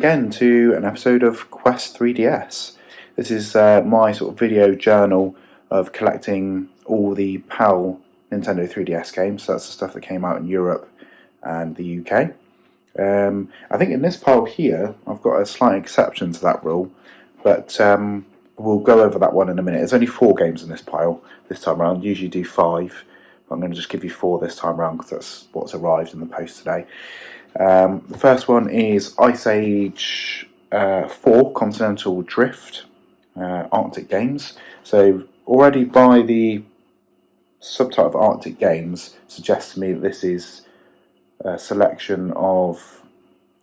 again to an episode of Quest 3DS. This is my sort of video journal of collecting all the PAL Nintendo 3DS games. So that's the stuff that came out in Europe and the UK. I think in this pile here, I've got a slight exception to that rule, but we'll go over that one in a minute. There's only 4 games in this pile this time around. Usually do 5, but I'm going to just give you 4 this time around because that's what's arrived in the post today. The first one is Ice Age 4 Continental Drift Arctic Games. So already by the subtitle of Arctic Games suggests to me that this is a selection of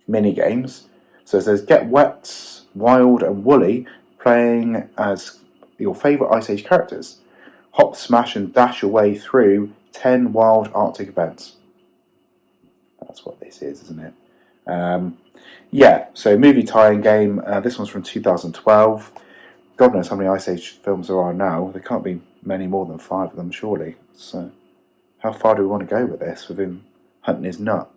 mini games. So it says get wet, wild and woolly, playing as your favourite Ice Age characters. Hop, smash and dash your way through 10 wild Arctic events. That's what this is, isn't it? Yeah, so movie tie-in game. This one's from 2012. God knows how many Ice Age films there are now. There can't be many more than 5 of them, surely. So, how far do we want to go with this, with him hunting his nut?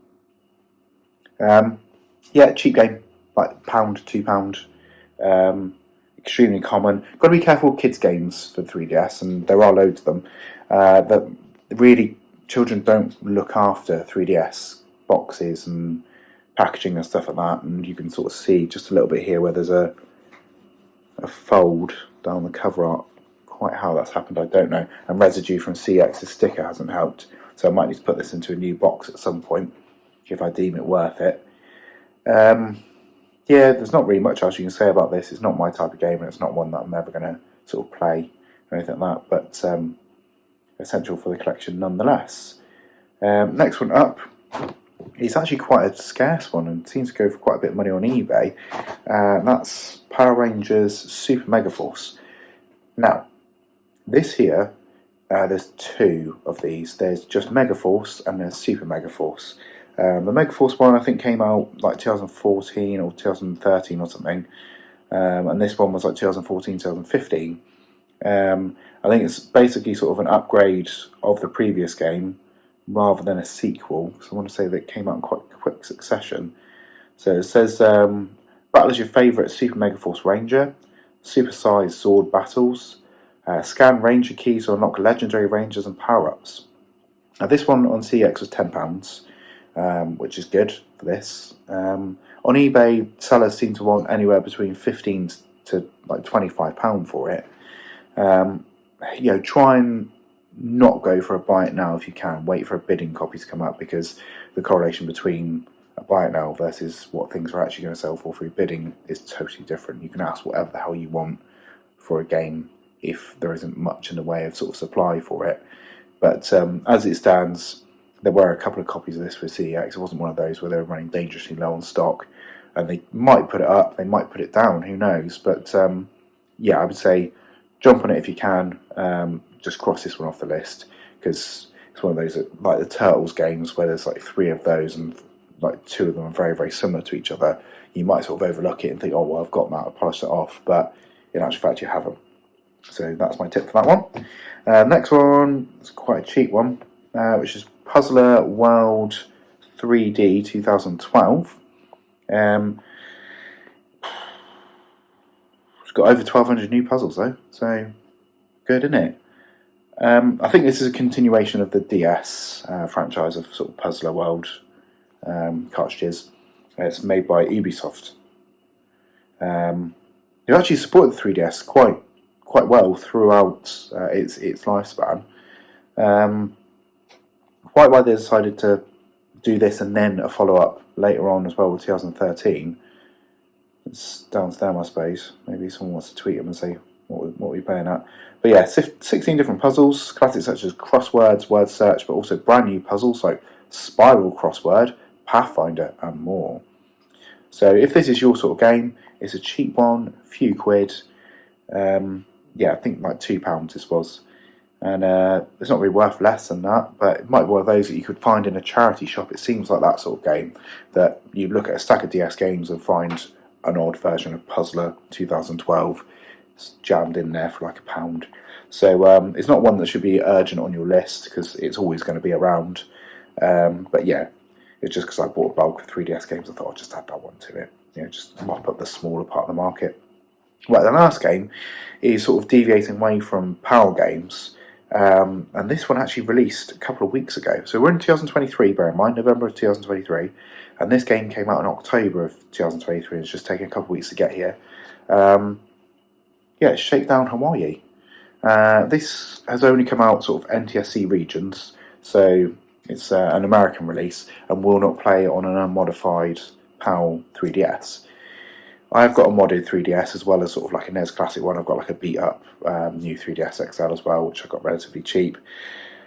Yeah, cheap game, like £1, £2. Extremely common. Got to be careful with kids' games for 3DS, and there are loads of them. That really, children don't look after 3DS boxes and packaging and stuff like that, and you can sort of see just a little bit here where there's a fold down the cover art. Quite how that's happened, I don't know. And residue from CX's sticker hasn't helped, so I might need to put this into a new box at some point if I deem it worth it. Yeah, there's not really much else you can say about this. It's not my type of game, and it's not one that I'm ever going to sort of play or anything like that, but essential for the collection nonetheless. Next one up, it's actually quite a scarce one and seems to go for quite a bit of money on eBay. That's Power Rangers Super Mega Force. Now, this here, there's 2 of these. There's just Mega Force and there's Super Mega Force. The Mega Force one I think came out like 2014 or 2013 or something, and this one was like 2014, 2015. I think it's basically sort of an upgrade of the previous game rather than a sequel. So I want to say that it came out in quite quick succession. So it says, battle as your favourite Super Mega Force Ranger, super-sized sword battles, scan Ranger keys to unlock legendary Rangers and power-ups. Now this one on CX was £10, which is good for this. On eBay, sellers seem to want anywhere between £15 to like £25 for it. You know, try and not go for a buy it now if you can. Wait for a bidding copy to come up, because the correlation between a buy it now versus what things are actually going to sell for through bidding is totally different. You can ask whatever the hell you want for a game if there isn't much in the way of sort of supply for it. But as it stands, there were a couple of copies of this for CEX. It wasn't one of those where they were running dangerously low on stock, and they might put it up, they might put it down, who knows. But yeah, I would say jump on it if you can. Just cross this one off the list, because it's one of those like the Turtles games where there's like 3 of those and like 2 of them are very, very similar to each other. You might sort of overlook it and think, oh well, I've got that, I'll polish it off, but in actual fact you haven't. So that's my tip for that one. Next one is quite a cheap one, which is Puzzler World 3D 2012. It's got over 1,200 new puzzles though, so good, isn't it? I think this is a continuation of the DS franchise of sort of Puzzler World cartridges. It's made by Ubisoft. It actually supported the 3DS quite well throughout its lifespan. Quite why they decided to do this and then a follow-up later on as well with 2013. It's down to them, I suppose. Maybe someone wants to tweet them and say what we're playing at. But yeah, 16 different puzzles, classics such as crosswords, word search, but also brand new puzzles like Spiral Crossword, Pathfinder, and more. So if this is your sort of game, it's a cheap one, a few quid. Yeah, I think like £2 this was. And it's not really worth less than that, but it might be one of those that you could find in a charity shop. It seems like that sort of game that you look at a stack of DS games and find an odd version of Puzzler 2012. It's jammed in there for like £1. So it's not one that should be urgent on your list, because it's always going to be around. But yeah, it's just because I bought a bulk of 3DS games, I thought I'd just add that one to it. just mop up the smaller part of the market. Well, the last game is sort of deviating away from PAL games, and this one actually released a couple of weeks ago. So we're in 2023, bear in mind, November of 2023, and this game came out in October of 2023, and it's just taken a couple of weeks to get here. It's Shakedown Hawaii. This has only come out sort of NTSC regions, so it's an American release, and will not play on an unmodified PAL 3DS. I've got a modded 3DS as well as sort of like a NES Classic one. I've got like a beat up new 3DS XL as well, which I got relatively cheap.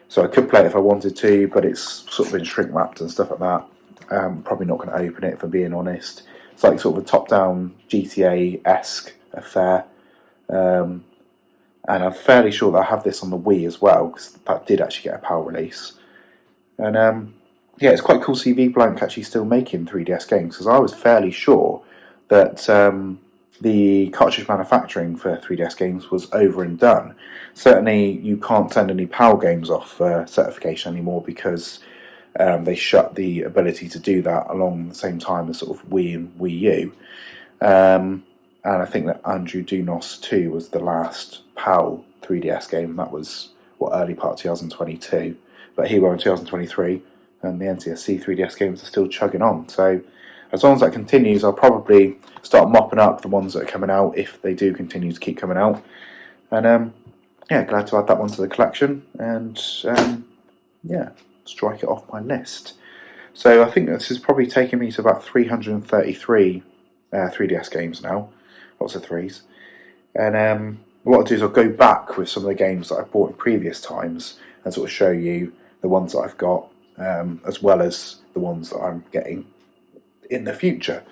So I could play it if I wanted to, but it's sort of been shrink wrapped and stuff like that. Probably not going to open it, if I'm being honest. It's like sort of a top down GTA-esque affair. And I'm fairly sure that I have this on the Wii as well, because that did actually get a PAL release. And it's quite cool to see vBlank actually still making 3DS games, because I was fairly sure that the cartridge manufacturing for 3DS games was over and done. Certainly you can't send any PAL games off for certification anymore, because they shut the ability to do that along the same time as sort of Wii and Wii U. And I think that Andrew Dunos 2 was the last PAL 3DS game. That was, early part of 2022. But here we are in 2023, and the NTSC 3DS games are still chugging on. So as long as that continues, I'll probably start mopping up the ones that are coming out, if they do continue to keep coming out. And glad to add that one to the collection, and strike it off my list. So I think this is probably taking me to about 333 3DS games now. Lots of threes. And what I'll do is I'll go back with some of the games that I've bought in previous times and sort of show you the ones that I've got, as well as the ones that I'm getting in the future.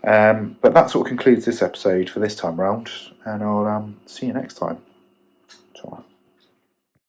But that sort of concludes this episode for this time round, and I'll see you next time. Ciao.